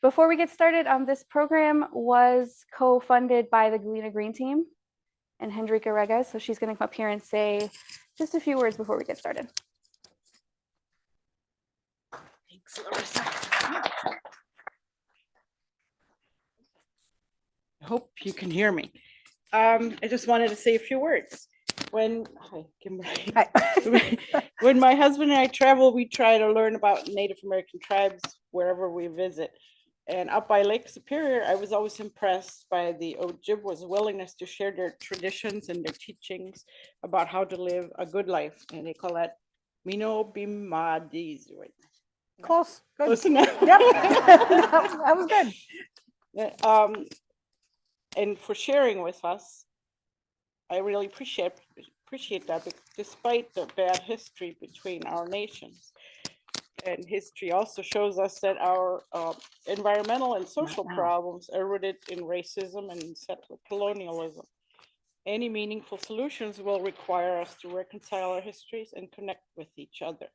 Before we get started, this program was co-funded by the Galena Green Team and Hendrika Regas. So she's going to come up here and say just a few words before we get started. Thanks, Larissa. I hope you can hear me. I just wanted to say a few words. When my husband and I travel, we try to learn about Native American tribes wherever we visit. And up by Lake Superior, I was always impressed by the Ojibwa's willingness to share their traditions and their teachings about how to live a good life. And they call that Mino Bimadiz. Close. Good. Close enough. Yep. That was good. And for sharing with us, I really appreciate that, despite the bad history between our nations. And history also shows us that our environmental and social problems are rooted in racism and settler colonialism. Any meaningful solutions will require us to reconcile our histories and connect with each other.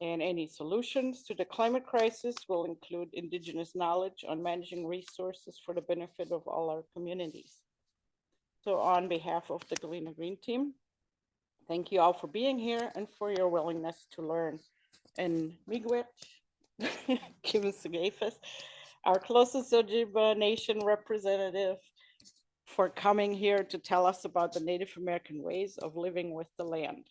And any solutions to the climate crisis will include Indigenous knowledge on managing resources for the benefit of all our communities. So on behalf of the Galena Green Team, thank you all for being here and for your willingness to learn. And Miigwech, Kim Sigafus, our closest Ojibwa Nation representative, for coming here to tell us about the Native American ways of living with the land.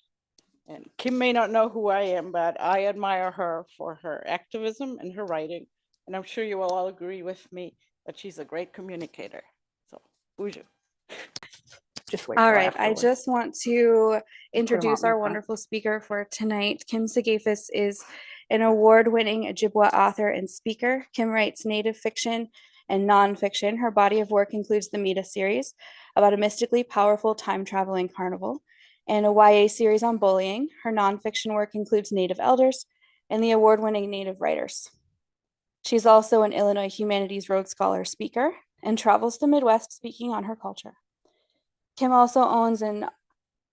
And Kim may not know who I am, but I admire her for her activism and her writing. And I'm sure you will all agree with me that she's a great communicator. So, Uju. Just wait. All right, I just want to introduce our wonderful speaker for tonight. Kim Sigafus is an award-winning Ojibwa author and speaker. Kim writes native fiction and nonfiction. Her body of work includes the Mita series about a mystically powerful time-traveling carnival and a YA series on bullying. Her nonfiction work includes Native Elders and the award-winning Native Writers. She's also an Illinois Humanities Rhodes Scholar speaker and travels the Midwest speaking on her culture. Kim also owns an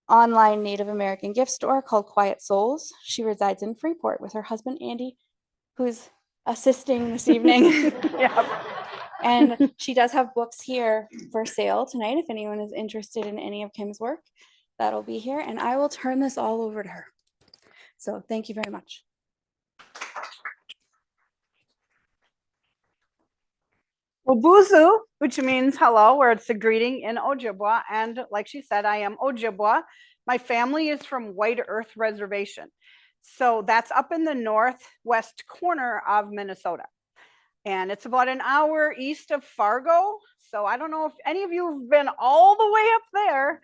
online Native American gift store called Quiet Souls. She resides in Freeport with her husband, Andy, who's assisting this evening. Yep. And she does have books here for sale tonight. If anyone is interested in any of Kim's work, that'll be here. And I will turn this all over to her. So thank you very much. Obuzu, which means hello, where it's a greeting in Ojibwa. And like she said, I am Ojibwa. My family is from White Earth Reservation. So that's up in the northwest corner of Minnesota. And it's about an hour east of Fargo. So I don't know if any of you have been all the way up there,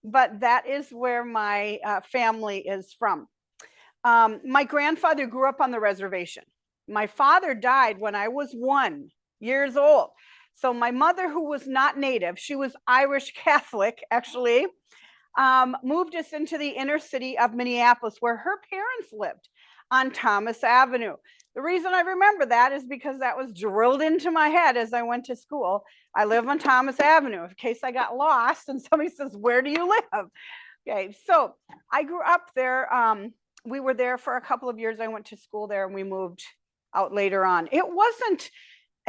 but that is where my family is from. My grandfather grew up on the reservation. My father died when I was 1 year old. So my mother, who was not Native, she was Irish Catholic, actually, moved us into the inner city of Minneapolis, where her parents lived on Thomas Avenue. The reason I remember that is because that was drilled into my head as I went to school. I live on Thomas Avenue, in case I got lost and somebody says, where do you live? Okay, so I grew up there. We were there for a couple of years. I went to school there and we moved out later on. It wasn't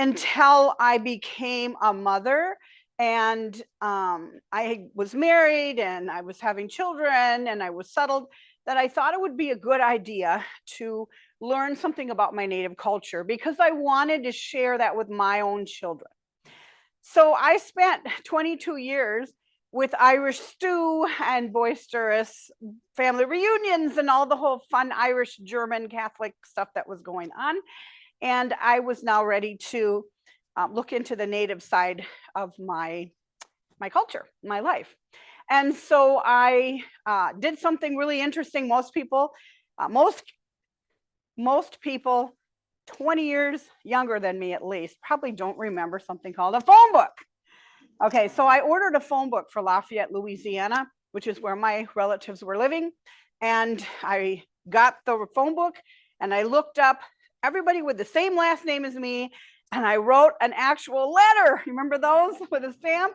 until I became a mother and I was married and I was having children and I was settled that I thought it would be a good idea to learn something about my Native culture because I wanted to share that with my own children. So I spent 22 years with Irish stew and boisterous family reunions and all the whole fun Irish, German, Catholic stuff that was going on. And I was now ready to look into the Native side of my culture, my life. And so I did something really interesting. Most people 20 years younger than me at least probably don't remember something called a phone book. Okay, so I ordered a phone book for Lafayette, Louisiana, which is where my relatives were living. And I got the phone book and I looked up everybody with the same last name as me. And I wrote an actual letter. Remember those with a stamp?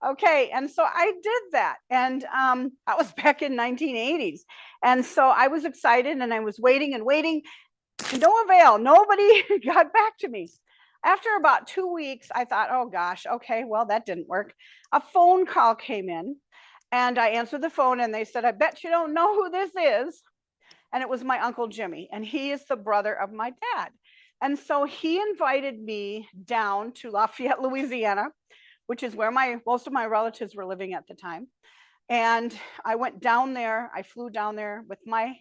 Okay, and so I did that. And that was back in 1980s. And so I was excited and I was waiting and waiting. No avail. Nobody got back to me. After about 2 weeks, I thought, oh gosh, okay, well, that didn't work. A phone call came in and I answered the phone and they said, I bet you don't know who this is. And it was my Uncle Jimmy, and he is the brother of my dad. And so he invited me down to Lafayette, Louisiana, which is where most of my relatives were living at the time. And I went down there. I flew down there with my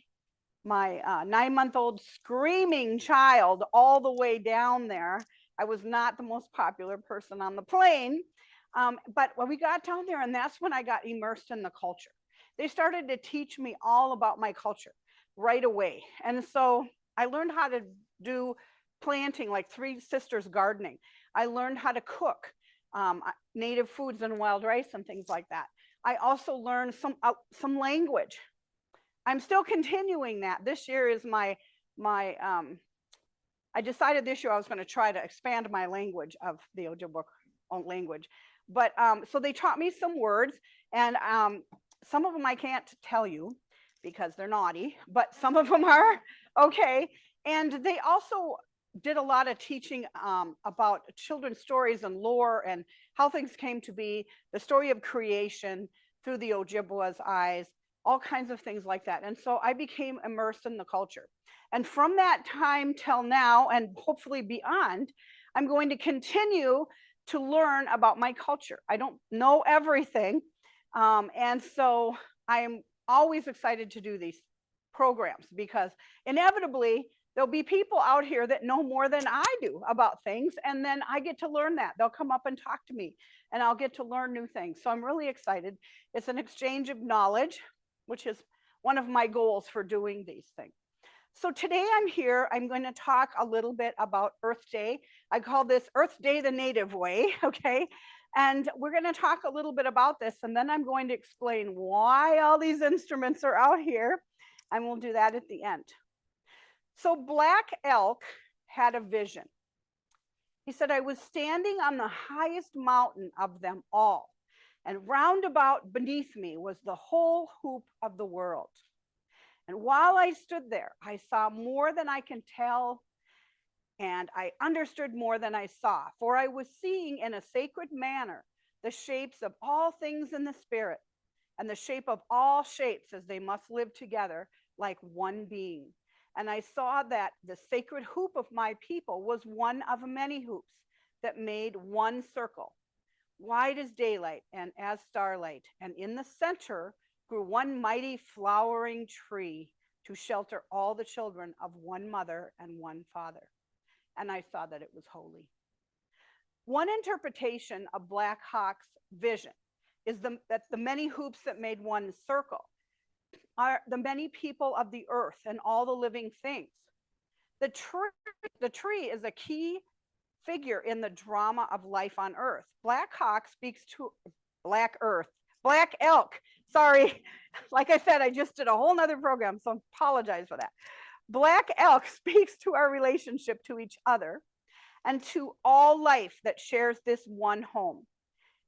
9-month-old screaming child all the way down there. I was not the most popular person on the plane. But when we got down there, and that's when I got immersed in the culture. They started to teach me all about my culture right away. And so I learned how to do planting, like Three Sisters gardening. I learned how to cook native foods and wild rice and things like that. I also learned some language. I'm still continuing that. This year is I decided this year I was going to try to expand my language of the Ojibwa language. But so they taught me some words, and some of them I can't tell you because they're naughty, but some of them are okay. And they also did a lot of teaching about children's stories and lore and how things came to be, the story of creation through the Ojibwa's eyes, all kinds of things like that. And so I became immersed in the culture. And from that time till now, and hopefully beyond, I'm going to continue to learn about my culture. I don't know everything. And so I am always excited to do these programs because inevitably there'll be people out here that know more than I do about things. And then I get to learn that. They'll come up and talk to me and I'll get to learn new things. So I'm really excited. It's an exchange of knowledge, which is one of my goals for doing these things. So today I'm here, I'm going to talk a little bit about Earth Day. I call this Earth Day the Native way, okay? And we're going to talk a little bit about this, and then I'm going to explain why all these instruments are out here, and we'll do that at the end. So Black Elk had a vision. He said, I was standing on the highest mountain of them all, and round about beneath me was the whole hoop of the world. And while I stood there, I saw more than I can tell, and I understood more than I saw, for I was seeing in a sacred manner the shapes of all things in the spirit, and the shape of all shapes as they must live together like one being. And I saw that the sacred hoop of my people was one of many hoops that made one circle, wide as daylight and as starlight, and in the center grew one mighty flowering tree to shelter all the children of one mother and one father. And I saw that it was holy. One interpretation of Black Hawk's vision is that the many hoops that made one circle are the many people of the earth and all the living things. The tree is a key figure in the drama of life on earth. Black Hawk speaks to Black Elk. Sorry, like I said, I just did a whole nother program, so I apologize for that. Black Elk speaks to our relationship to each other and to all life that shares this one home.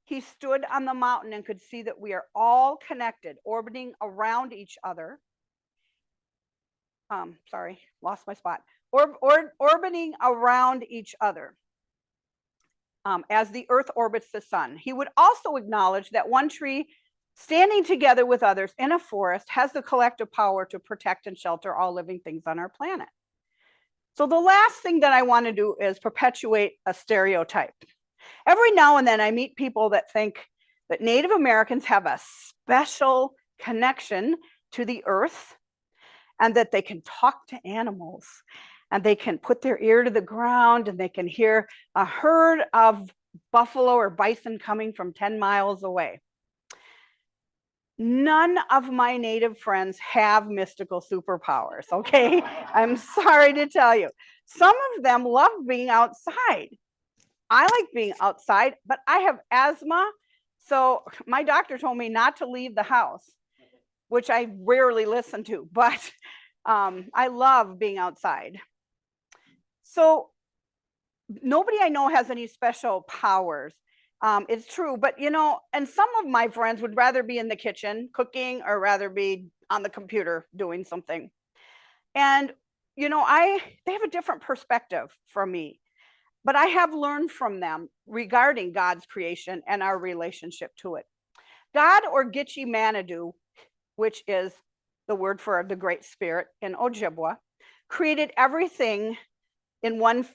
He stood on the mountain and could see that we are all connected, orbiting around each other. Sorry, lost my spot. Orbiting around each other as the earth orbits the sun. He would also acknowledge that one tree standing together with others in a forest has the collective power to protect and shelter all living things on our planet. So the last thing that I want to do is perpetuate a stereotype. Every now and then I meet people that think that Native Americans have a special connection to the earth and that they can talk to animals and they can put their ear to the ground and they can hear a herd of buffalo or bison coming from 10 miles away. None of my Native friends have mystical superpowers, okay? I'm sorry to tell you. Some of them love being outside. I like being outside, but I have asthma. So my doctor told me not to leave the house, which I rarely listen to, but I love being outside. So nobody I know has any special powers. It's true, but you know, and some of my friends would rather be in the kitchen cooking or rather be on the computer doing something. And you know, they have a different perspective from me. but I have learned from them regarding God's creation and our relationship to it. God, or Gitche Manitou, which is the word for the Great Spirit in Ojibwa, created everything in one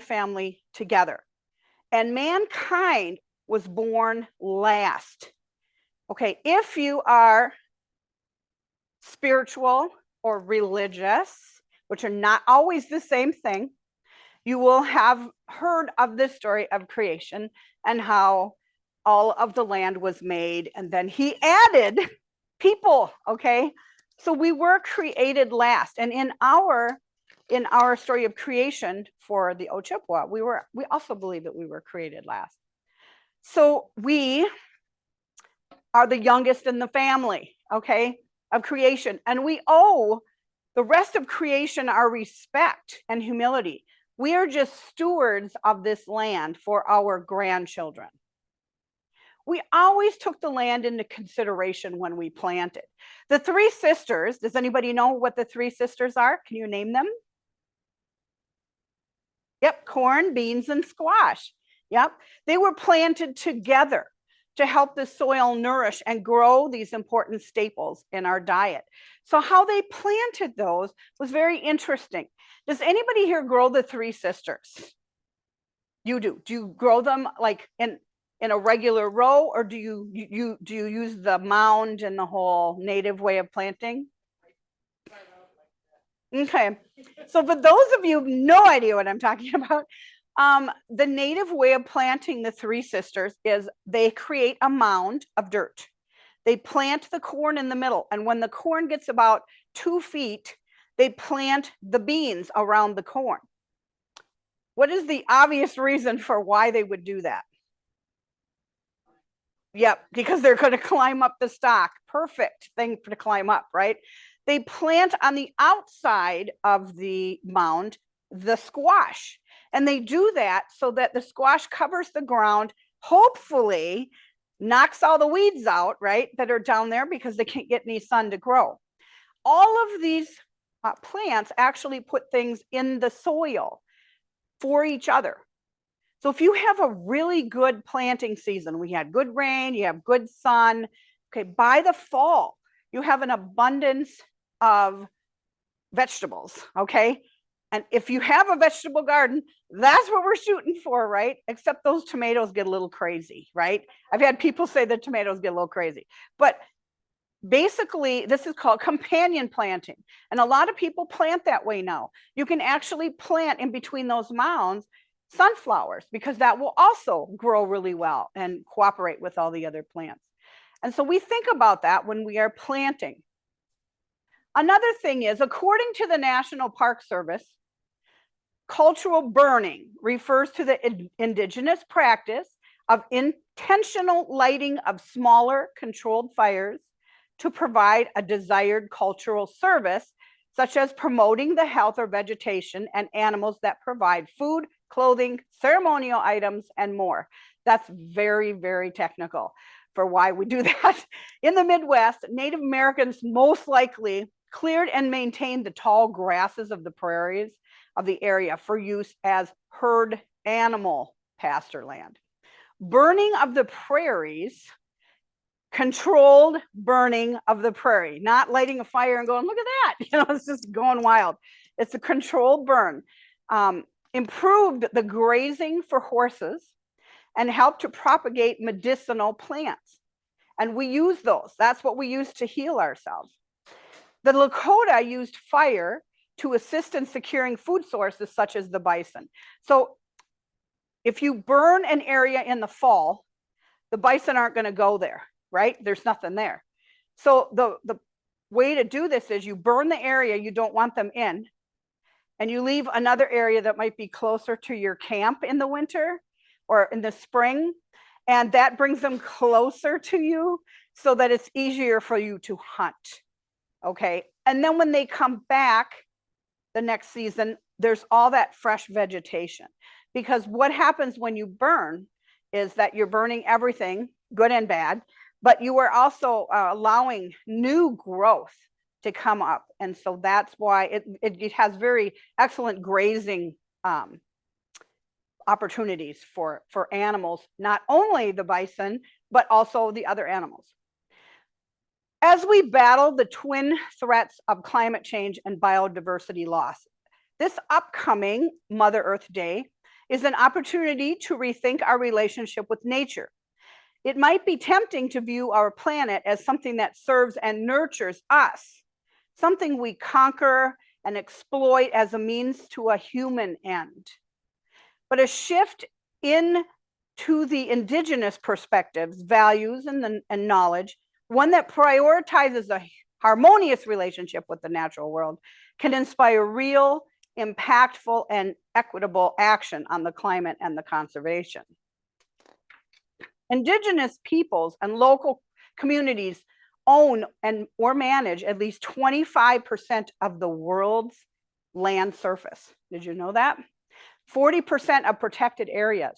family together. And mankind was born last. Okay, if you are spiritual or religious, which are not always the same thing, you will have heard of this story of creation and how all of the land was made, and then he added people. Okay, so we were created last, and in our story of creation for the Ojibwa, we also believe that we were created last. So we are the youngest in the family, okay, of creation, and we owe the rest of creation our respect and humility. We are just stewards of this land for our grandchildren. We always took the land into consideration when we planted. The three sisters, does anybody know what the three sisters are? Can you name them? Yep, corn, beans, and squash. Yep, they were planted together to help the soil nourish and grow these important staples in our diet. So how they planted those was very interesting. Does anybody here grow the three sisters? You do. Do you grow them like in a regular row, or do you use the mound and the whole native way of planting? Okay, so for those of you who have no idea what I'm talking about, the native way of planting the three sisters is they create a mound of dirt. They plant the corn in the middle, and when the corn gets about 2 feet, they plant the beans around the corn. What is the obvious reason for why they would do that? Yep, because they're going to climb up the stalk. Perfect thing to climb up, right? They plant on the outside of the mound the squash, and they do that so that the squash covers the ground, hopefully knocks all the weeds out, right, that are down there because they can't get any sun to grow. All of these plants actually put things in the soil for each other. So if you have a really good planting season, we had good rain, you have good sun, okay, by the fall, you have an abundance of vegetables, okay? And if you have a vegetable garden, that's what we're shooting for, right? Except those tomatoes get a little crazy, right? I've had people say the tomatoes get a little crazy. But basically, this is called companion planting. And a lot of people plant that way now. You can actually plant in between those mounds sunflowers, because that will also grow really well and cooperate with all the other plants. And so we think about that when we are planting. Another thing is, according to the National Park Service, cultural burning refers to the indigenous practice of intentional lighting of smaller controlled fires to provide a desired cultural service, such as promoting the health or vegetation and animals that provide food, clothing, ceremonial items, and more. That's very, very technical for why we do that. In the Midwest, Native Americans most likely cleared and maintained the tall grasses of the prairies of the area for use as herd animal pasture land. Burning of the prairies, controlled burning of the prairie, not lighting a fire and going, look at that, you know, it's just going wild. It's a controlled burn. Improved the grazing for horses and helped to propagate medicinal plants. And we use those. That's what we use to heal ourselves. The Lakota used fire to assist in securing food sources such as the bison. So if you burn an area in the fall, the bison aren't going to go there, right? There's nothing there. So the way to do this is you burn the area you don't want them in, and you leave another area that might be closer to your camp in the winter or in the spring, and that brings them closer to you so that it's easier for you to hunt, okay? And then when they come back the next season, there's all that fresh vegetation. Because what happens when you burn is that you're burning everything, good and bad, but you are also allowing new growth to come up. And so that's why it has very excellent grazing opportunities for animals, not only the bison, but also the other animals. As we battle the twin threats of climate change and biodiversity loss, this upcoming Mother Earth Day is an opportunity to rethink our relationship with nature. It might be tempting to view our planet as something that serves and nurtures us, something we conquer and exploit as a means to a human end. But a shift into the indigenous perspectives, values, and knowledge, one that prioritizes a harmonious relationship with the natural world, can inspire real, impactful, and equitable action on the climate and the conservation. Indigenous peoples and local communities own or manage at least 25% of the world's land surface. Did you know that? 40% of protected areas,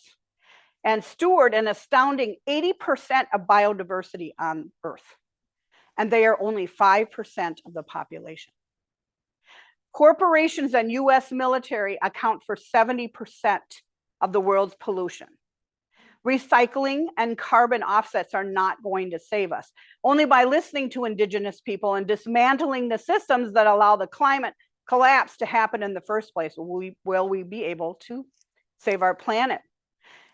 and steward an astounding 80% of biodiversity on Earth. And they are only 5% of the population. Corporations and US military account for 70% of the world's pollution. Recycling and carbon offsets are not going to save us. Only by listening to indigenous people and dismantling the systems that allow the climate collapse to happen in the first place will we be able to save our planet.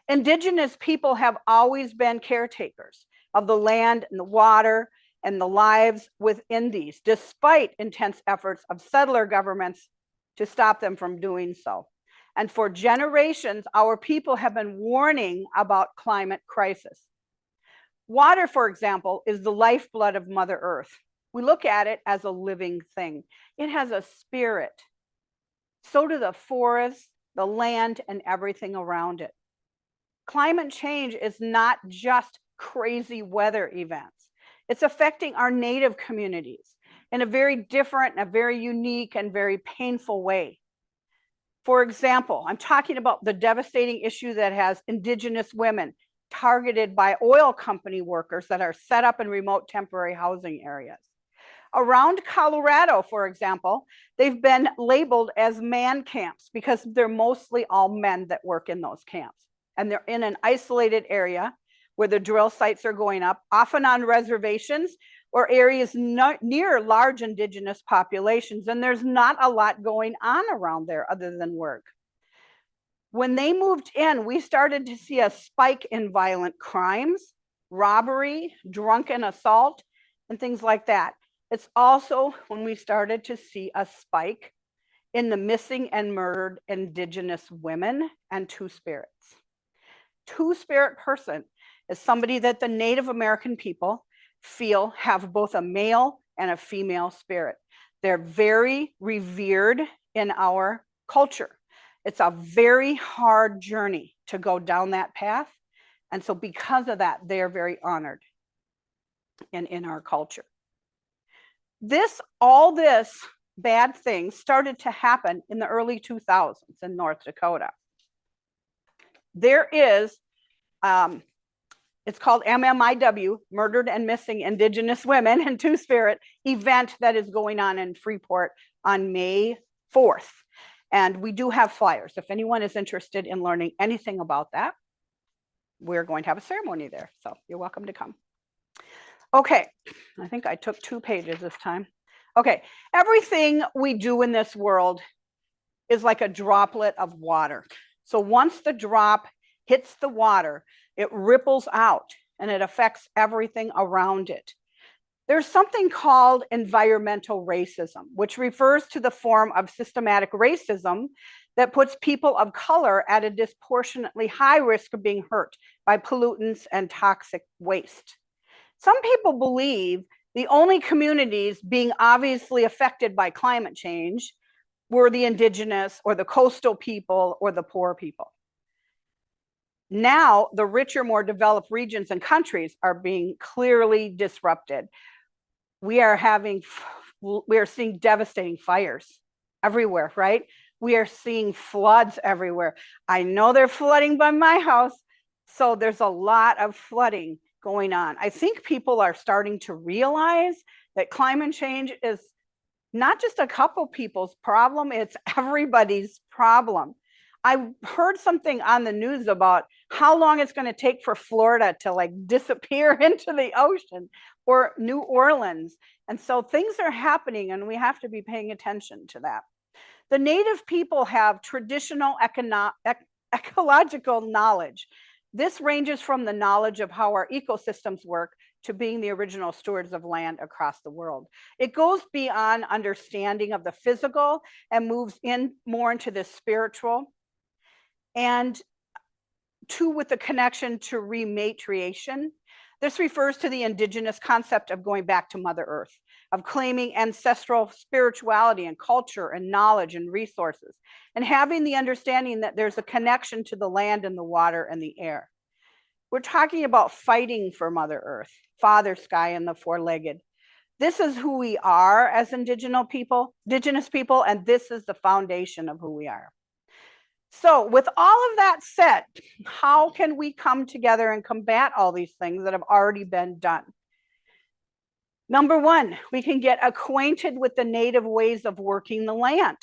Indigenous people have always been caretakers of the land and the water and the lives within these, despite intense efforts of settler governments to stop them from doing so. And for generations, our people have been warning about climate crisis. Water, for example, is the lifeblood of Mother Earth. We look at it as a living thing. It has a spirit. So do the forests, the land, and everything around it. Climate change is not just crazy weather events. It's affecting our native communities in a very different, a very unique, and very painful way. For example, I'm talking about the devastating issue that has indigenous women targeted by oil company workers that are set up in remote temporary housing areas. Around Colorado, for example, they've been labeled as man camps because they're mostly all men that work in those camps. And they're in an isolated area where the drill sites are going up, often on reservations or areas near large indigenous populations. And there's not a lot going on around there other than work. When they moved in, we started to see a spike in violent crimes, robbery, drunken assault, and things like that. It's also when we started to see a spike in the missing and murdered indigenous women and two-spirits. Two-spirit person is somebody that the Native American people feel have both a male and a female spirit. They're very revered in our culture. It's a very hard journey to go down that path. And so because of that, they're very honored in our culture. All this bad things started to happen in the early 2000s in North Dakota. There is, it's called MMIW, Murdered and Missing Indigenous Women and Two-Spirit event that is going on in Freeport on May 4th. And we do have flyers. If anyone is interested in learning anything about that, we're going to have a ceremony there. So you're welcome to come. Okay, I think I took 2 pages this time. Okay, everything we do in this world is like a droplet of water. So once the drop hits the water, it ripples out and it affects everything around it. There's something called environmental racism, which refers to the form of systematic racism that puts people of color at a disproportionately high risk of being hurt by pollutants and toxic waste. Some people believe the only communities being obviously affected by climate change were the indigenous or the coastal people or the poor people. Now, the richer, more developed regions and countries are being clearly disrupted. We are seeing devastating fires everywhere, right? We are seeing floods everywhere. I know they're flooding by my house, so there's a lot of flooding going on. I think people are starting to realize that climate change is not just a couple people's problem, it's everybody's problem. I heard something on the news about how long it's going to take for Florida to like disappear into the ocean, or New Orleans. And so things are happening and we have to be paying attention to that. The native people have traditional ecological knowledge. This ranges from the knowledge of how our ecosystems work to being the original stewards of land across the world. It goes beyond understanding of the physical and moves in more into the spiritual, and with the connection to rematriation. This refers to the indigenous concept of going back to Mother Earth, of claiming ancestral spirituality and culture and knowledge and resources, and having the understanding that there's a connection to the land and the water and the air. We're talking about fighting for Mother Earth, Father Sky, and the four-legged. This is who we are as indigenous people, and this is the foundation of who we are. So with all of that said, how can we come together and combat all these things that have already been done? Number one, we can get acquainted with the native ways of working the land.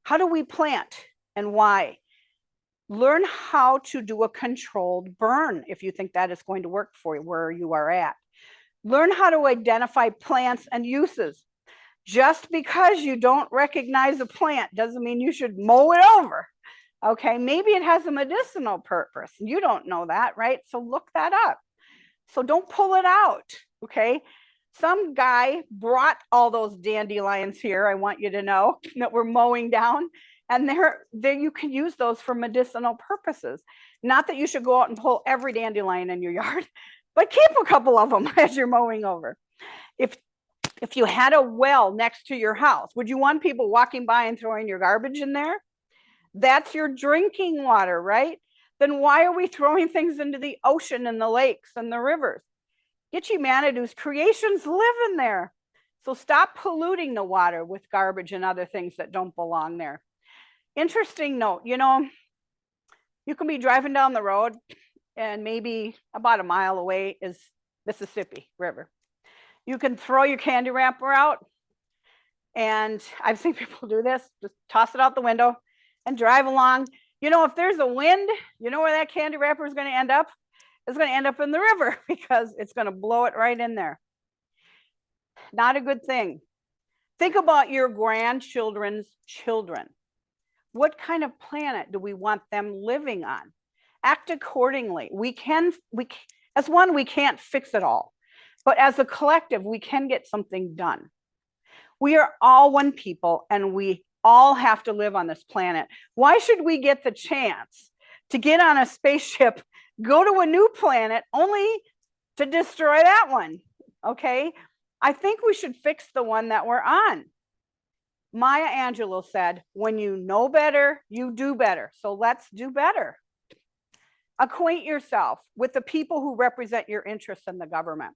How do we plant and why? Learn how to do a controlled burn if you think that is going to work for you where you are at. Learn how to identify plants and uses. Just because you don't recognize a plant doesn't mean you should mow it over. Okay, maybe it has a medicinal purpose. You don't know that, right? So look that up. So don't pull it out, okay? Some guy brought all those dandelions here, I want you to know, that we're mowing down, and there you can use those for medicinal purposes. Not that you should go out and pull every dandelion in your yard, but keep a couple of them as you're mowing over. If you had a well next to your house, would you want people walking by and throwing your garbage in there? That's your drinking water, right? Then why are we throwing things into the ocean and the lakes and the rivers? Gitche Manitou's creations live in there. So stop polluting the water with garbage and other things that don't belong there. Interesting note, you know, you can be driving down the road and maybe about a mile away is Mississippi River. You can throw your candy wrapper out, and I've seen people do this, just toss it out the window and drive along. You know, if there's a wind, you know where that candy wrapper is going to end up? It's going to end up in the river because it's going to blow it right in there. Not a good thing. Think about your grandchildren's children. What kind of planet do we want them living on? Act accordingly. As one, we can't fix it all, but as a collective, we can get something done. We are all one people, and we all have to live on this planet. Why should we get the chance to get on a spaceship, go to a new planet, only to destroy that one? Okay, I think we should fix the one that we're on. Maya Angelou said, when you know better, you do better. So let's do better. Acquaint yourself with the people who represent your interests in the government.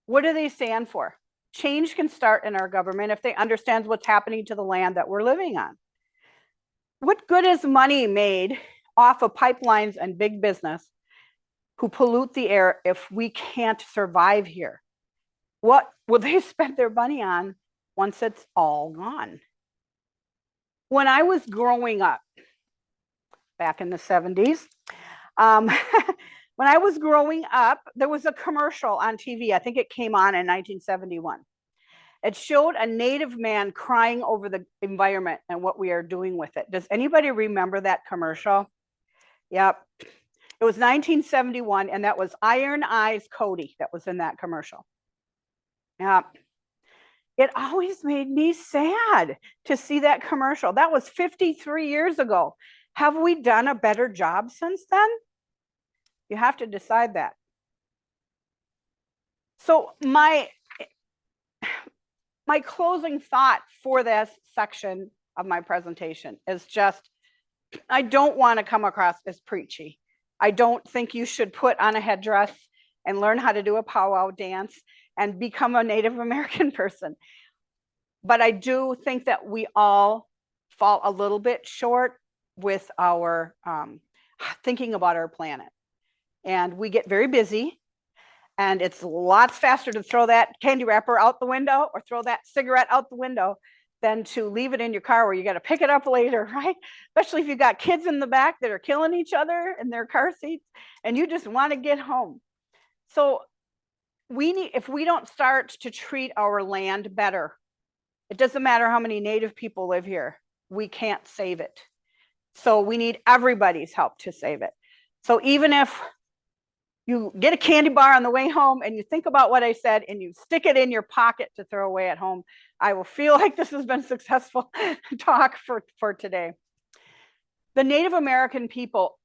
What do they stand for? Change can start in our government if they understand what's happening to the land that we're living on. What good is money made off of pipelines and big business who pollute the air if we can't survive here? What will they spend their money on once it's all gone? When I was growing up, back in the 70s, when I was growing up, there was a commercial on TV. I think it came on in 1971. It showed a Native man crying over the environment and what we are doing with it. Does anybody remember that commercial? Yep. It was 1971, and that was Iron Eyes Cody that was in that commercial. Yeah. It always made me sad to see that commercial. That was 53 years ago. Have we done a better job since then? You have to decide that. So my closing thought for this section of my presentation is just, I don't want to come across as preachy. I don't think you should put on a headdress and learn how to do a powwow dance and become a Native American person. But I do think that we all fall a little bit short with our thinking about our planet. And we get very busy, and it's lots faster to throw that candy wrapper out the window or throw that cigarette out the window than to leave it in your car where you got to pick it up later, right? Especially if you got kids in the back that are killing each other in their car seats and you just want to get home. So if we don't start to treat our land better, it doesn't matter how many Native people live here, we can't save it. So we need everybody's help to save it. So even if you get a candy bar on the way home and you think about what I said and you stick it in your pocket to throw away at home, I will feel like this has been a successful talk for today. The Native American people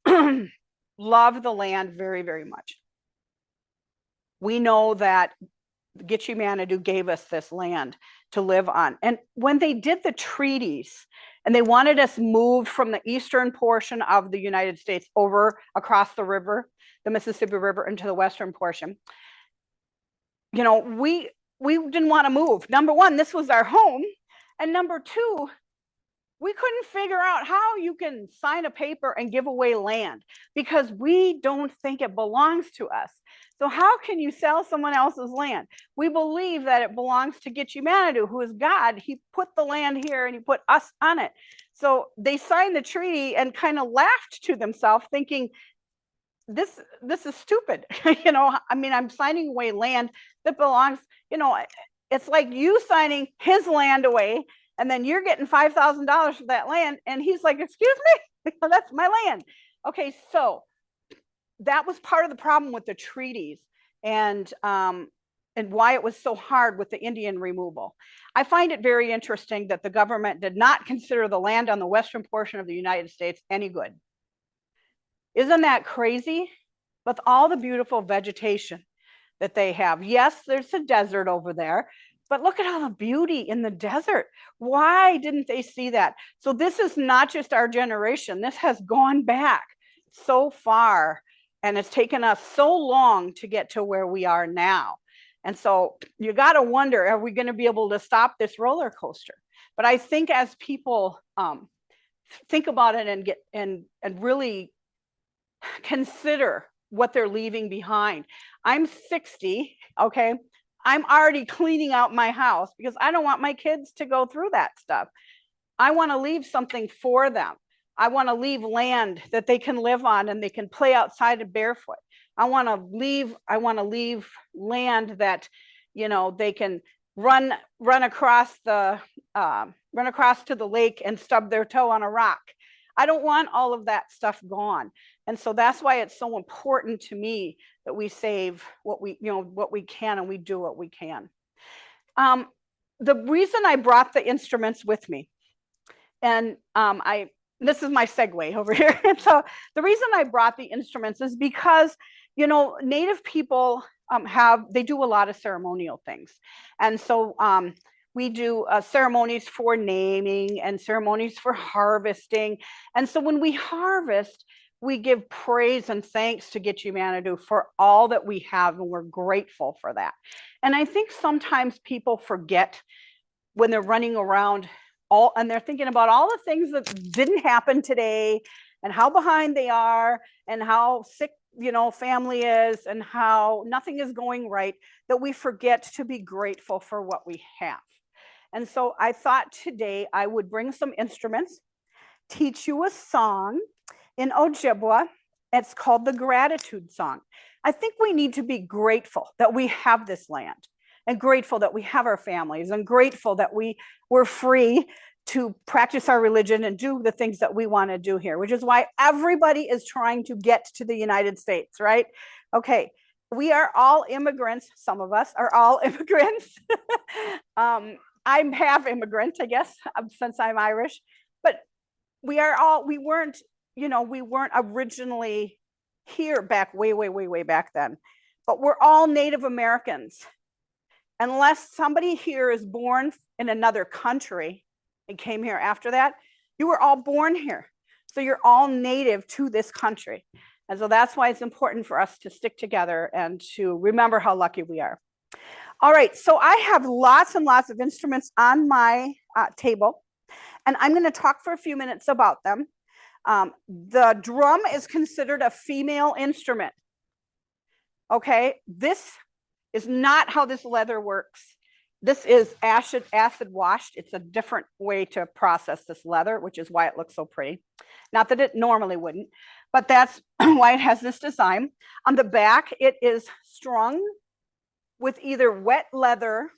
love the land very, very much. We know that Gitche-Manitou gave us this land to live on. And when they did the treaties and they wanted us moved from the eastern portion of the United States over across the river, the Mississippi River, into the western portion, you know, we didn't want to move. Number one, this was our home. And number two, we couldn't figure out how you can sign a paper and give away land because we don't think it belongs to us. So how can you sell someone else's land? We believe that it belongs to Gitche-Manitou, who is God. He put the land here and he put us on it. So they signed the treaty and kind of laughed to themselves thinking, this is stupid. You know, I mean, I'm signing away land that belongs, you know, it's like you signing his land away and then you're getting $5,000 for that land. And he's like, excuse me, that's my land. Okay, so that was part of the problem with the treaties and why it was so hard with the Indian removal. I find it very interesting that the government did not consider the land on the western portion of the United States any good. Isn't that crazy? With all the beautiful vegetation that they have. Yes, there's a desert over there, but look at all the beauty in the desert. Why didn't they see that? So this is not just our generation. This has gone back so far and it's taken us so long to get to where we are now. And so you got to wonder, are we going to be able to stop this roller coaster? But I think as people think about it and really consider what they're leaving behind. I'm 60, okay? I'm already cleaning out my house because I don't want my kids to go through that stuff. I want to leave something for them. I want to leave land that they can live on and they can play outside and barefoot. I want to leave land that, you know, they can run across to the lake and stub their toe on a rock. I don't want all of that stuff gone. And so that's why it's so important to me that we save what we can and we do what we can. The reason I brought the instruments with me, and this is my segue over here. And so the reason I brought the instruments is because, you know, Native people they do a lot of ceremonial things. And so we do ceremonies for naming and ceremonies for harvesting. And so when we harvest, we give praise and thanks to Gitche-Manitou for all that we have, and we're grateful for that. And I think sometimes people forget when they're running around and they're thinking about all the things that didn't happen today and how behind they are and how sick, you know, family is and how nothing is going right, that we forget to be grateful for what we have. And so I thought today I would bring some instruments, teach you a song in Ojibwa. It's called the Gratitude Song. I think we need to be grateful that we have this land and grateful that we have our families and grateful that we're free to practice our religion and do the things that we want to do here, which is why everybody is trying to get to the United States, right? Okay, we are all immigrants. Some of us are all immigrants. I'm half immigrant, I guess, since I'm Irish, but we weren't originally here back way back then, but we're all Native Americans. Unless somebody here is born in another country and came here after that, you were all born here. So you're all native to this country. And so that's why it's important for us to stick together and to remember how lucky we are. All right, so I have lots and lots of instruments on my table, and I'm going to talk for a few minutes about them. The drum is considered a female instrument. Okay, this is not how this leather works. This is acid washed. It's a different way to process this leather, which is why it looks so pretty. Not that it normally wouldn't, but that's why it has this design. On the back, it is strung with either wet leather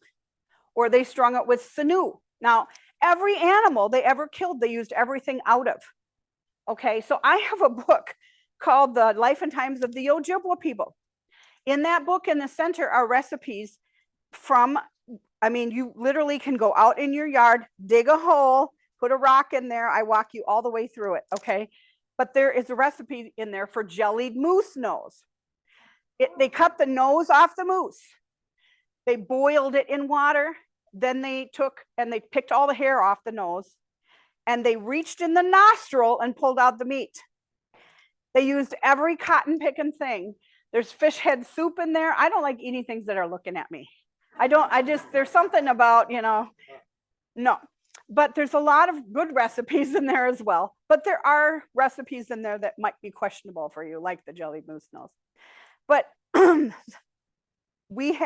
or they strung it with sinew. Now, every animal they ever killed, they used everything out of. Okay, so I have a book called The Life and Times of the Ojibwa People. In that book, in the center are recipes from, I mean, you literally can go out in your yard, dig a hole, put a rock in there. I walk you all the way through it, okay? But there is a recipe in there for jellied moose nose. They cut the nose off the moose. They boiled it in water. Then they took and they picked all the hair off the nose and they reached in the nostril and pulled out the meat. They used every cotton picking thing. There's fish head soup in there. I don't like eating things that are looking at me. There's something about, no. But there's a lot of good recipes in there as well. But there are recipes in there that might be questionable for you, like the jellied moose nose. But we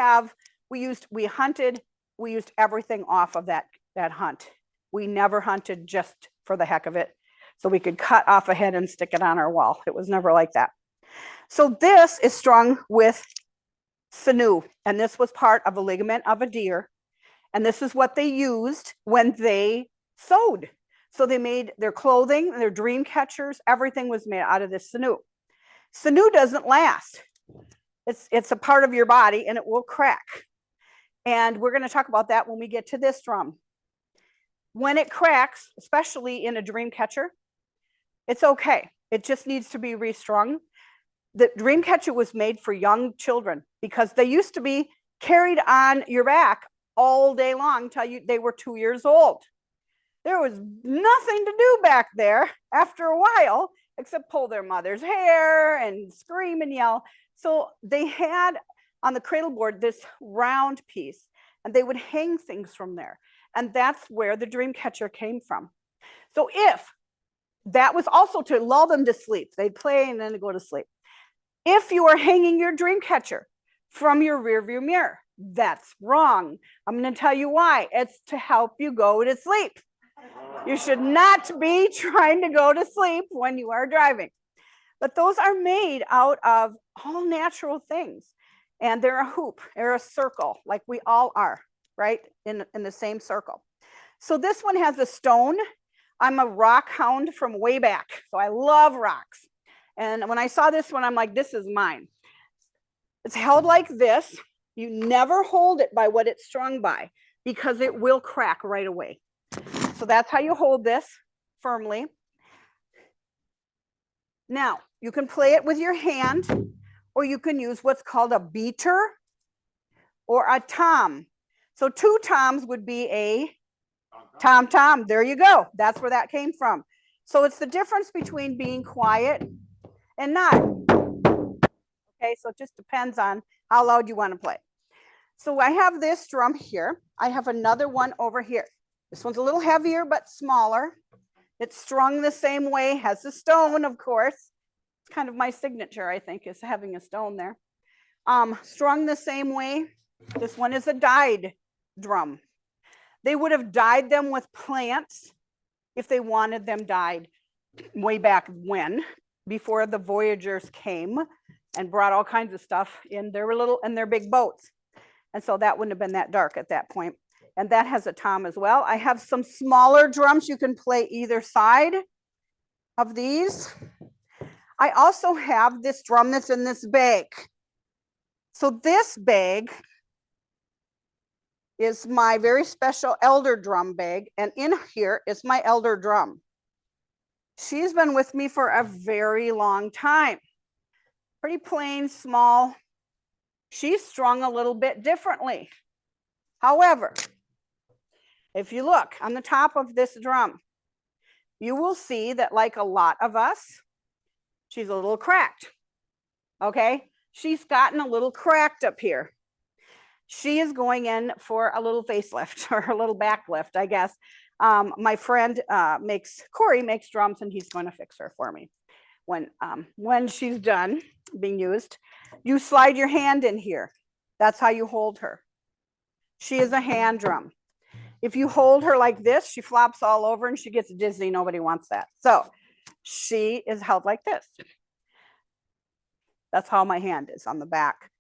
used everything off of that hunt. We never hunted just for the heck of it. So we could cut off a head and stick it on our wall. It was never like that. So this is strung with sinew, and this was part of a ligament of a deer. And this is what they used when they sewed. So they made their clothing, their dream catchers, everything was made out of this sinew. Sinew doesn't last. It's a part of your body and it will crack. And we're going to talk about that when we get to this drum. When it cracks, especially in a dream catcher, it's okay. It just needs to be restrung. The dream catcher was made for young children because they used to be carried on your back all day long till they were 2 years old. There was nothing to do back there after a while except pull their mother's hair and scream and yell. So they had on the cradle board this round piece and they would hang things from there. And that's where the dream catcher came from. So if that was also to lull them to sleep, they'd play and then they'd go to sleep. If you are hanging your dream catcher from your rearview mirror, that's wrong. I'm going to tell you why. It's to help you go to sleep. You should not be trying to go to sleep when you are driving. But those are made out of all natural things. And they're a hoop, they're a circle, like we all are, right? In the same circle. So this one has a stone. I'm a rock hound from way back. So I love rocks. And when I saw this one, I'm like, this is mine. It's held like this. You never hold it by what it's strung by because it will crack right away. So that's how you hold this firmly. Now, you can play it with your hand or you can use what's called a beater or a tom. So 2 toms would be a tom-tom. There you go. That's where that came from. So it's the difference between being quiet and not. Okay, so it just depends on how loud you want to play. So I have this drum here. I have another one over here. This one's a little heavier, but smaller. It's strung the same way, has a stone, of course. It's kind of my signature, I think, is having a stone there. Strung the same way. This one is a dyed drum. They would have dyed them with plants if they wanted them dyed way back when, before the voyagers came and brought all kinds of stuff in their big boats. And so that wouldn't have been that dark at that point. And that has a tom as well. I have some smaller drums you can play either side of these. I also have this drum that's in this bag. So this bag is my very special elder drum bag. And in here is my elder drum. She's been with me for a very long time. Pretty plain, small. She's strung a little bit differently. However, if you look on the top of this drum, you will see that like a lot of us, she's a little cracked. Okay, she's gotten a little cracked up here. She is going in for a little facelift or a little back lift, I guess. My friend Corey makes drums and he's going to fix her for me. When she's done being used, you slide your hand in here. That's how you hold her. She is a hand drum. If you hold her like this, she flops all over and she gets dizzy. Nobody wants that. So she is held like this. That's how my hand is on the back.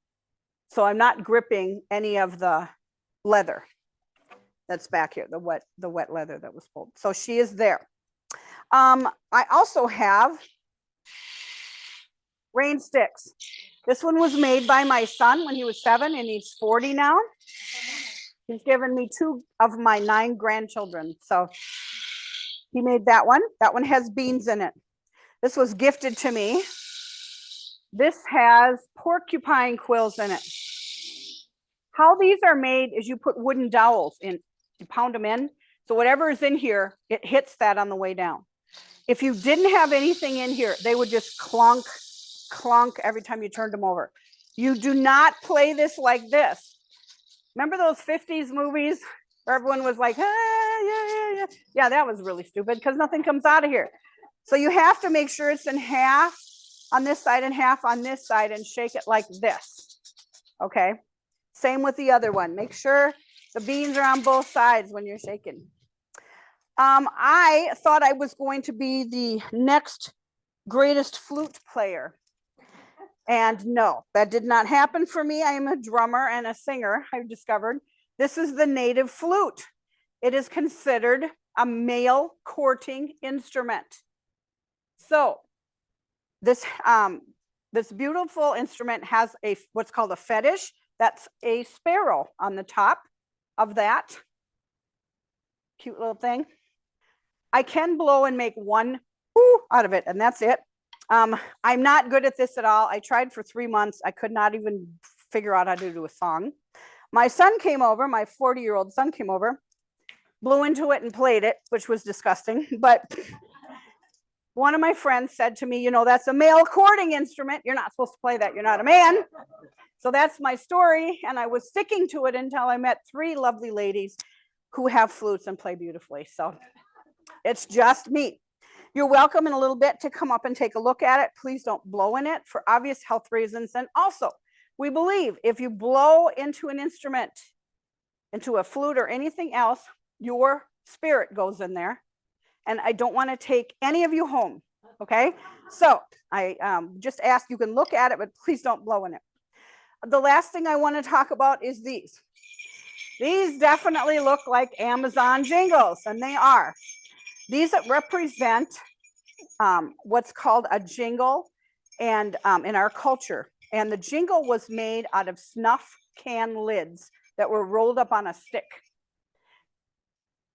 So I'm not gripping any of the leather that's back here, the wet leather that was pulled. So she is there. I also have rain sticks. This one was made by my son when he was 7 and he's 40 now. He's given me 2 of my 9 grandchildren. So he made that one. That one has beans in it. This was gifted to me. This has porcupine quills in it. How these are made is you put wooden dowels in, you pound them in. So whatever is in here, it hits that on the way down. If you didn't have anything in here, they would just clunk, clunk every time you turned them over. You do not play this like this. Remember those 50s movies where everyone was like, yeah. Yeah, that was really stupid because nothing comes out of here. So you have to make sure it's in half on this side and half on this side and shake it like this. Okay. Same with the other one. Make sure the beans are on both sides when you're shaking. I thought I was going to be the next greatest flute player. And no, that did not happen for me. I am a drummer and a singer, I've discovered. This is the native flute. It is considered a male courting instrument. So this beautiful instrument has what's called a fetish. That's a sparrow on the top of that. Cute little thing. I can blow and make one whoo out of it, and that's it. I'm not good at this at all. I tried for 3 months. I could not even figure out how to do a song. My son came over, my 40-year-old son came over, blew into it and played it, which was disgusting. But one of my friends said to me, you know, that's a male courting instrument. You're not supposed to play that. You're not a man. So that's my story. And I was sticking to it until I met 3 lovely ladies who have flutes and play beautifully. So it's just me. You're welcome in a little bit to come up and take a look at it. Please don't blow in it for obvious health reasons. And also, we believe if you blow into an instrument, into a flute or anything else, your spirit goes in there. And I don't want to take any of you home. Okay. So I just ask, you can look at it, but please don't blow in it. The last thing I want to talk about is these. These definitely look like Amazon jingles, and they are. These represent what's called a jingle and in our culture. And the jingle was made out of snuff can lids that were rolled up on a stick.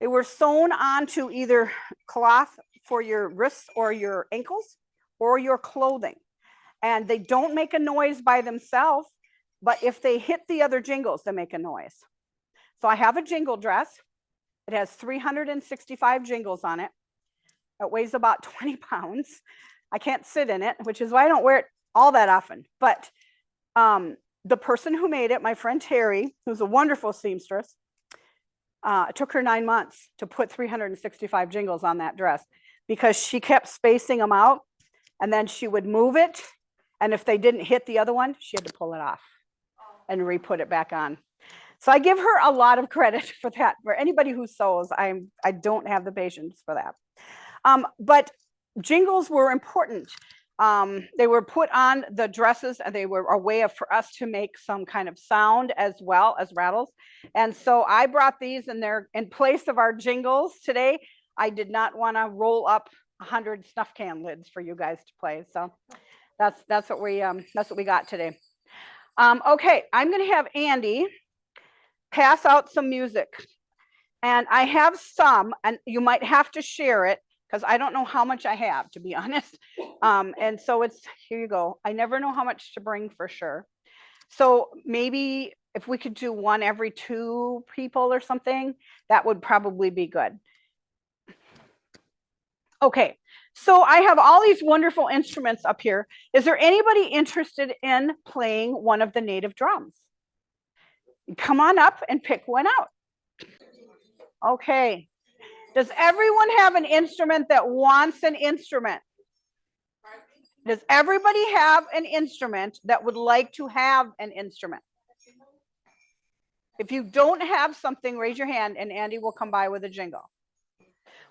They were sewn onto either cloth for your wrists or your ankles or your clothing. And they don't make a noise by themselves, but if they hit the other jingles, they make a noise. So I have a jingle dress. It has 365 jingles on it. It weighs about 20 pounds. I can't sit in it, which is why I don't wear it all that often. But the person who made it, my friend Terry, who's a wonderful seamstress, it took her 9 months to put 365 jingles on that dress because she kept spacing them out and then she would move it. And if they didn't hit the other one, she had to pull it off and re-put it back on. So I give her a lot of credit for that. For anybody who sews, I don't have the patience for that. But jingles were important. They were put on the dresses and they were a way for us to make some kind of sound as well as rattles. And so I brought these and they're in place of our jingles today. I did not want to roll up 100 snuff can lids for you guys to play. So that's what we got today. Okay, I'm going to have Andy pass out some music. And I have some, and you might have to share it because I don't know how much I have, to be honest. And so it's, here you go. I never know how much to bring for sure. So maybe if we could do one every 2 people or something, that would probably be good. Okay, so I have all these wonderful instruments up here. Is there anybody interested in playing one of the native drums? Come on up and pick one out. Okay. Does everyone have an instrument that wants an instrument? Does everybody have an instrument that would like to have an instrument? If you don't have something, raise your hand and Andy will come by with a jingle.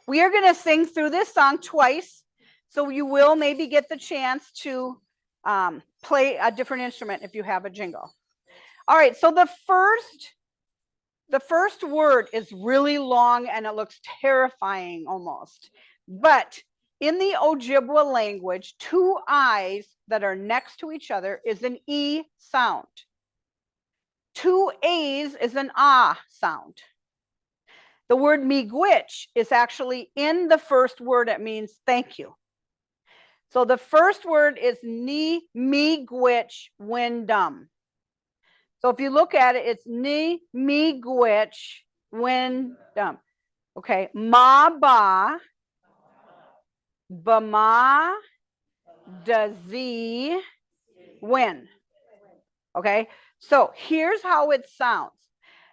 We are going to sing through this song twice. So you will maybe get the chance to play a different instrument if you have a jingle. All right, so the first word is really long and it looks terrifying almost. But in the Ojibwa language, two I's that are next to each other is an E sound. Two A's is an ah sound. The word miigwech is actually in the first word. It means thank you. So the first word is ni miigwech windum. So if you look at it, it's ni miigwech windum. Okay, ma ba, ba ma, da zi, win. Okay, so here's how it sounds.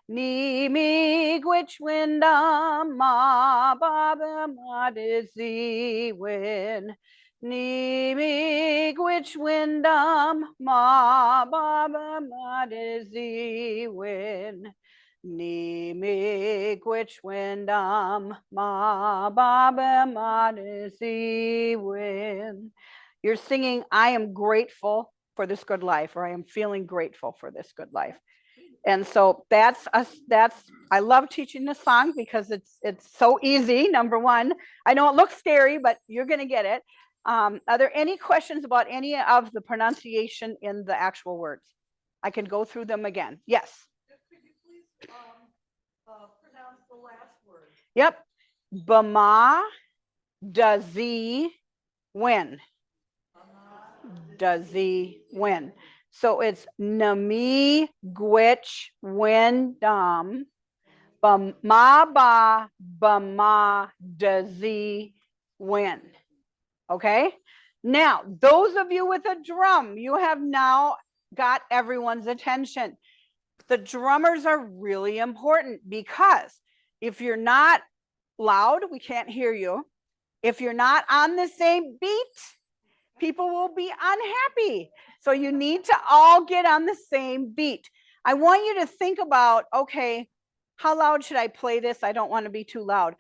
Ni miigwech windum, ma ba ba ma da zi, win. Ni miigwech windum, ma ba ba ma da zi, win. Ni miigwech windum, ma ba ba ma da zi, win. You're singing, I am grateful for this good life, or I am feeling grateful for this good life. And so that's I love teaching this song because it's so easy. Number one, I know it looks scary, but you're going to get it. Are there any questions about any of the pronunciation in the actual words? I can go through them again. Yes. Could you please pronounce the last word? Yep. Bama does he win? Does he win? So it's nami gwich windum bama ba bama does he win? Okay. Now, those of you with a drum, you have now got everyone's attention. The drummers are really important because if you're not loud, we can't hear you. If you're not on the same beat, people will be unhappy. So you need to all get on the same beat. I want you to think about, okay, how loud should I play this? I don't want to be too loud.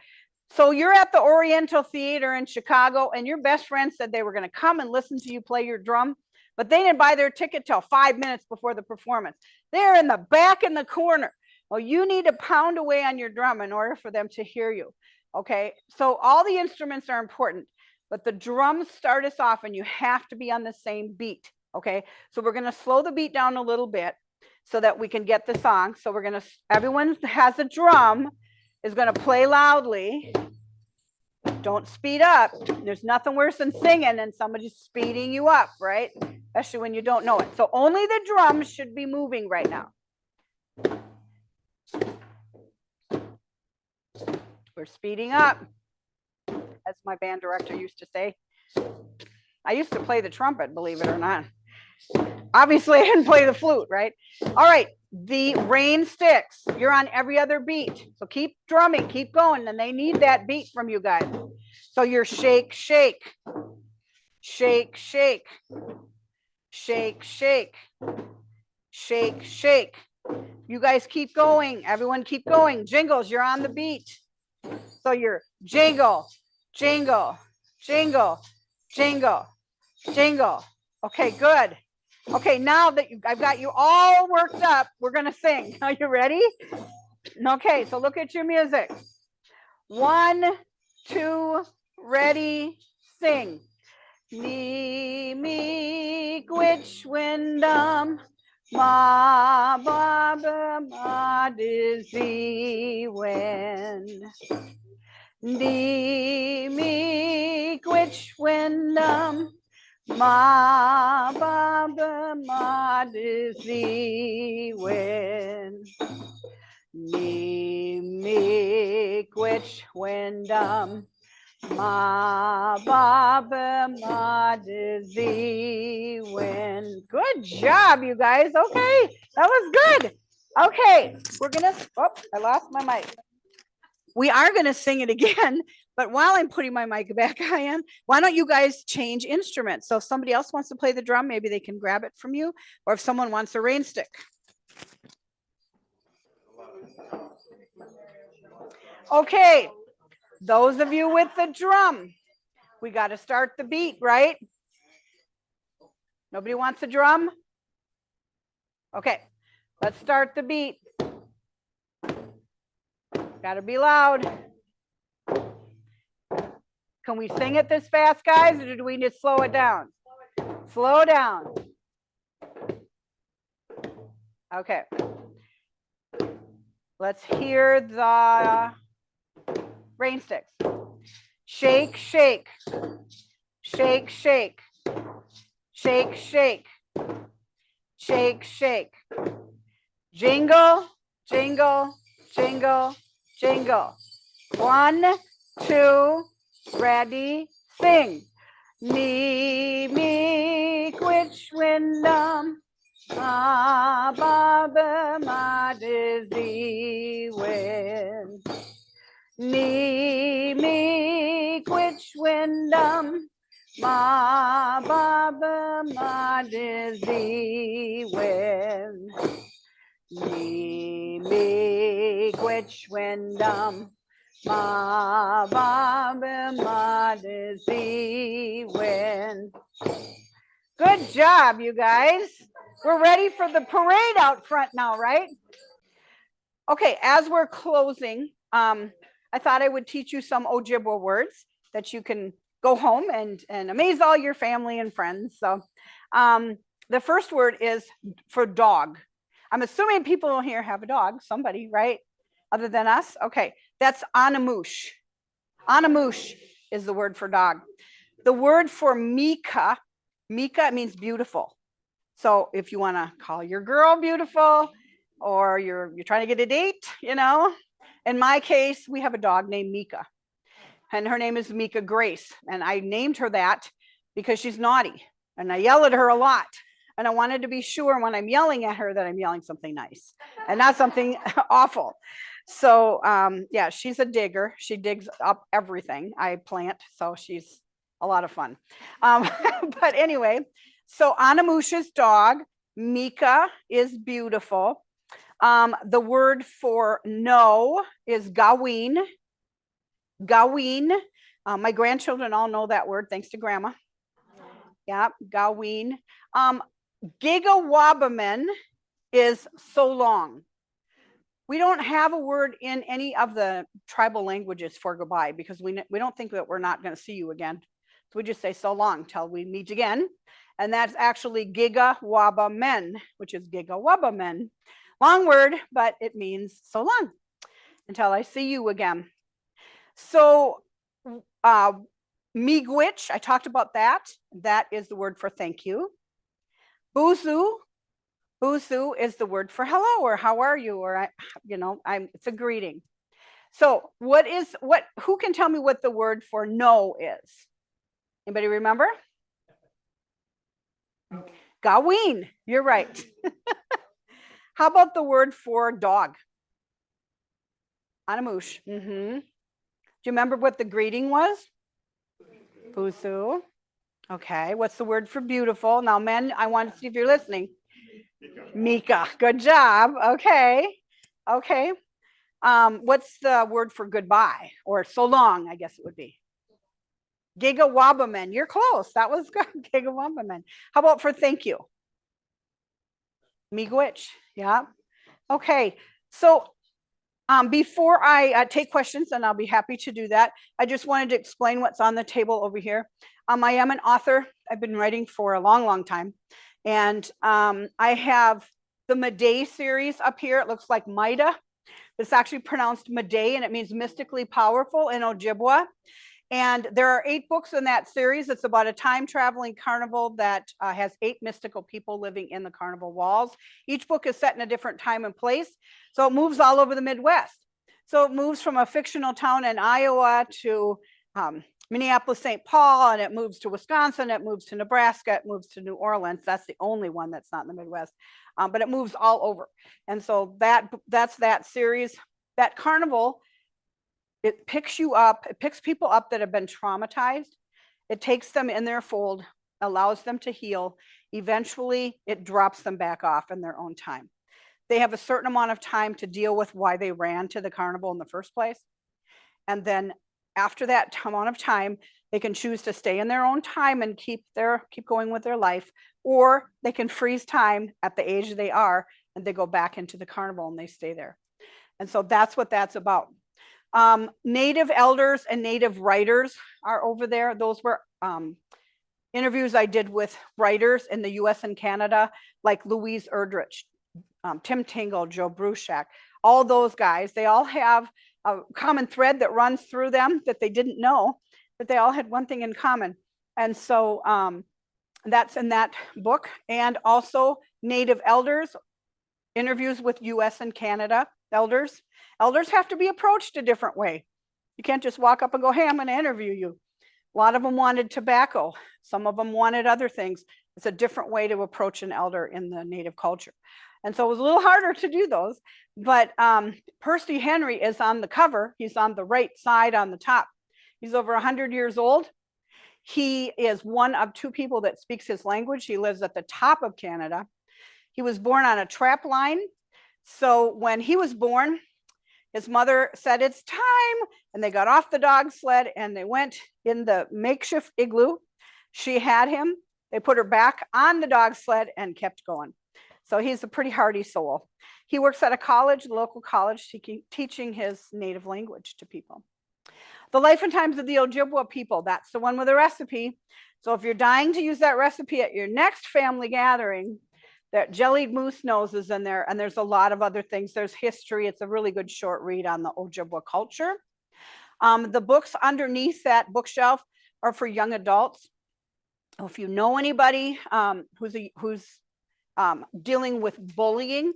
So you're at the Oriental Theater in Chicago and your best friend said they were going to come and listen to you play your drum, but they didn't buy their ticket till 5 minutes before the performance. They're in the back in the corner. Well, you need to pound away on your drum in order for them to hear you. Okay, so all the instruments are important, but the drums start us off and you have to be on the same beat. Okay, so we're going to slow the beat down a little bit so that we can get the song. So we're going to, everyone has a drum is going to play loudly. Don't speed up. There's nothing worse than singing and somebody speeding you up, right? Especially when you don't know it. So only the drums should be moving right now. We're speeding up, as my band director used to say. I used to play the trumpet, believe it or not. Obviously, I didn't play the flute, right? All right, the rain sticks. You're on every other beat. So keep drumming, keep going, and they need that beat from you guys. So you're shake, shake, shake, shake, shake, shake, shake, shake. You guys keep going. Everyone keep going. Jingles, you're on the beat. So you're jingle, jingle, jingle, jingle, jingle. Okay, good. Okay, now that I've got you all worked up, we're going to sing. Are you ready? Okay, so look at your music. 1, 2, ready, sing. Ni miigwech windum, ma ba ba ma dizzy win. Ni miigwech windum, ma ba ba ma dizzy win. Ni miigwech windum, ma ba ba ma dizzy win. Good job, you guys. Okay, that was good. Okay, we're gonna, oh, I lost my mic. We are gonna sing it again, but while I'm putting my mic back on, why don't you guys change instruments? So if somebody else wants to play the drum, maybe they can grab it from you, or if someone wants a rain stick. Okay, those of you with the drum, we got to start the beat, right? Nobody wants a drum? Okay, let's start the beat. Got to be loud. Can we sing it this fast, guys, or do we need to slow it down? Slow down. Okay. Let's hear the rain sticks. Shake, shake. Shake, shake. Shake, shake. Shake, shake. Jingle, jingle, jingle, jingle. 1, 2, ready, sing. Me, which windom, ma, ba, ba, ma, dizzy wind. Me, which windom, ma, ba, ba, ma, dizzy wind. Me, which windom, ma, ba, ba, ma, dizzy wind. Good job, you guys. We're ready for the parade out front now, right? Okay, as we're closing, I thought I would teach you some Ojibwa words that you can go home and amaze all your family and friends. So the first word is for dog. I'm assuming people here have a dog, somebody, right? Other than us? Okay, that's anamoosh. Anamoosh is the word for dog. The word for Mika, Mika means beautiful. So if you want to call your girl beautiful, or you're trying to get a date, you know, in my case, we have a dog named Mika, and her name is Mika Grace. And I named her that because she's naughty and I yell at her a lot. And I wanted to be sure when I'm yelling at her that I'm yelling something nice and not something awful. So yeah, she's a digger. She digs up everything I plant. So she's a lot of fun. But anyway, so Anamusha's dog, Mika, is beautiful. The word for no is gaween. Gaween. My grandchildren all know that word, thanks to grandma. Yeah, gaween. Gigawabaman is so long. We don't have a word in any of the tribal languages for goodbye because we don't think that we're not going to see you again. So we just say so long till we meet again. And that's actually gigawabamen, which is gigawabamen. Long word, but it means so long until I see you again. So miigwech, I talked about that. That is the word for thank you. Buzu, buzu is the word for hello or how are you, or it's a greeting. So who can tell me what the word for no is? Anybody remember? Gaween, you're right. How about the word for dog? Anamoosh. Do you remember what the greeting was? Busu. Okay, what's the word for beautiful? Now, men, I want to see if you're listening. Mika, good job. Okay. What's the word for goodbye or so long, I guess it would be? Gigawabamen. You're close. That was good. Gigawabamen. How about for thank you? Miigwech. Yeah. Okay. So before I take questions, and I'll be happy to do that, I just wanted to explain what's on the table over here. I am an author. I've been writing for a long, long time. And I have the Maday series up here. It looks like Maida. It's actually pronounced Maday, and it means mystically powerful in Ojibwa. And there are 8 books in that series. It's about a time-traveling carnival that has 8 mystical people living in the carnival walls. Each book is set in a different time and place. So it moves all over the Midwest. So it moves from a fictional town in Iowa to Minneapolis, St. Paul, and it moves to Wisconsin, it moves to Nebraska, it moves to New Orleans. That's the only one that's not in the Midwest, but it moves all over. And so that's that series. That carnival, it picks you up, it picks people up that have been traumatized. It takes them in their fold, allows them to heal. Eventually, it drops them back off in their own time. They have a certain amount of time to deal with why they ran to the carnival in the first place. And then after that amount of time, they can choose to stay in their own time and keep going with their life, or they can freeze time at the age they are and they go back into the carnival and they stay there. And so that's what that's about. Native elders and Native writers are over there. Those were interviews I did with writers in the US and Canada, like Louise Erdrich, Tim Tingle, Joe Bruchac, all those guys. They all have a common thread that runs through them that they didn't know, that they all had one thing in common. And so that's in that book. And also Native elders, interviews with US and Canada elders. Elders have to be approached a different way. You can't just walk up and go, hey, I'm going to interview you. A lot of them wanted tobacco. Some of them wanted other things. It's a different way to approach an elder in the Native culture. And so it was a little harder to do those. But Percy Henry is on the cover. He's on the right side on the top. He's over 100 years old. He is one of two people that speaks his language. He lives at the top of Canada. He was born on a trap line. So when he was born, his mother said, it's time. And they got off the dog sled and they went in the makeshift igloo. She had him. They put her back on the dog sled and kept going. So he's a pretty hardy soul. He works at a college, local college, teaching his native language to people. The life and times of the Ojibwa people, that's the one with the recipe. So if you're dying to use that recipe at your next family gathering, that jellied moose nose is in there, and there's a lot of other things. There's history. It's a really good short read on the Ojibwa culture. The books underneath that bookshelf are for young adults. If you know anybody who's dealing with bullying,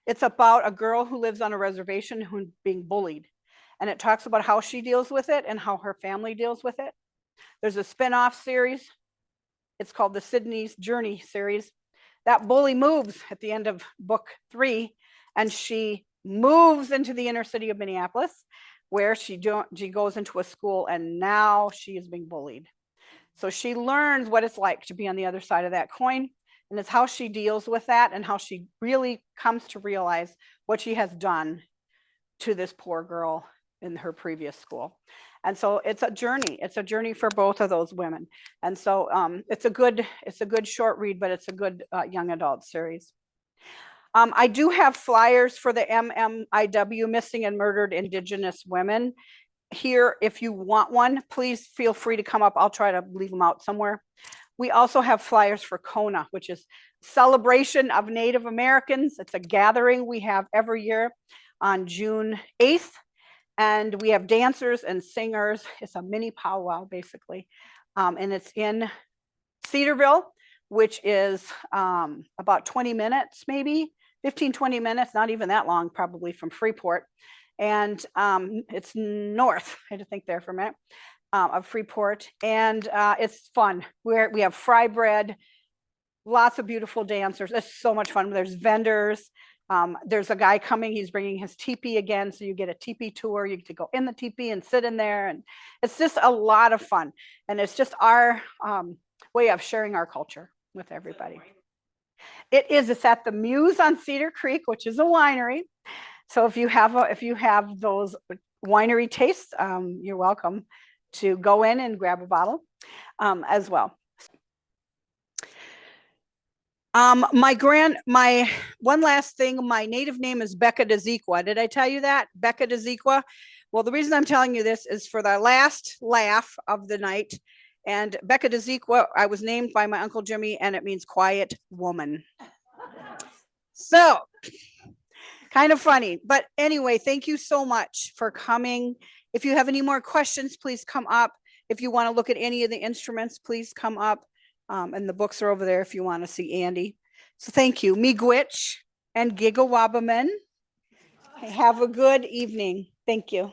it's about a girl who lives on a reservation who's being bullied. And it talks about how she deals with it and how her family deals with it. There's a spin-off series. It's called the Sydney's Journey series. That bully moves at the end of book 3, and she moves into the inner city of Minneapolis, where she goes into a school, and now she is being bullied. So she learns what it's like to be on the other side of that coin, and it's how she deals with that and how she really comes to realize what she has done to this poor girl in her previous school. And so it's a journey. It's a journey for both of those women. And so it's a good short read, but it's a good young adult series. I do have flyers for the MMIW, Missing and Murdered Indigenous Women. Here, if you want one, please feel free to come up. I'll try to leave them out somewhere. We also have flyers for Kona, which is celebration of Native Americans. It's a gathering we have every year on June 8th. And we have dancers and singers. It's a mini powwow, basically. And it's in Cedarville, which is about 20 minutes, maybe 15, 20 minutes, not even that long, probably from Freeport. And it's north, I had to think there for a minute, of Freeport. And it's fun. We have fry bread, lots of beautiful dancers. It's so much fun. There's vendors. There's a guy coming, he's bringing his teepee again. So you get a teepee tour, you get to go in the teepee and sit in there. And it's just a lot of fun. And it's just our way of sharing our culture with everybody. It's at the Muse on Cedar Creek, which is a winery. So if you have those winery tastes, you're welcome to go in and grab a bottle as well. My one last thing, my native name is Becca Deziqua. Did I tell you that? Becca Deziqua. Well, the reason I'm telling you this is for the last laugh of the night. And Becca Deziqua, I was named by my Uncle Jimmy, and it means quiet woman. So, kind of funny. But anyway, thank you so much for coming. If you have any more questions, please come up. If you want to look at any of the instruments, please come up. And the books are over there if you want to see Andy. So thank you. Miigwech and Gigawabamen. Have a good evening. Thank you.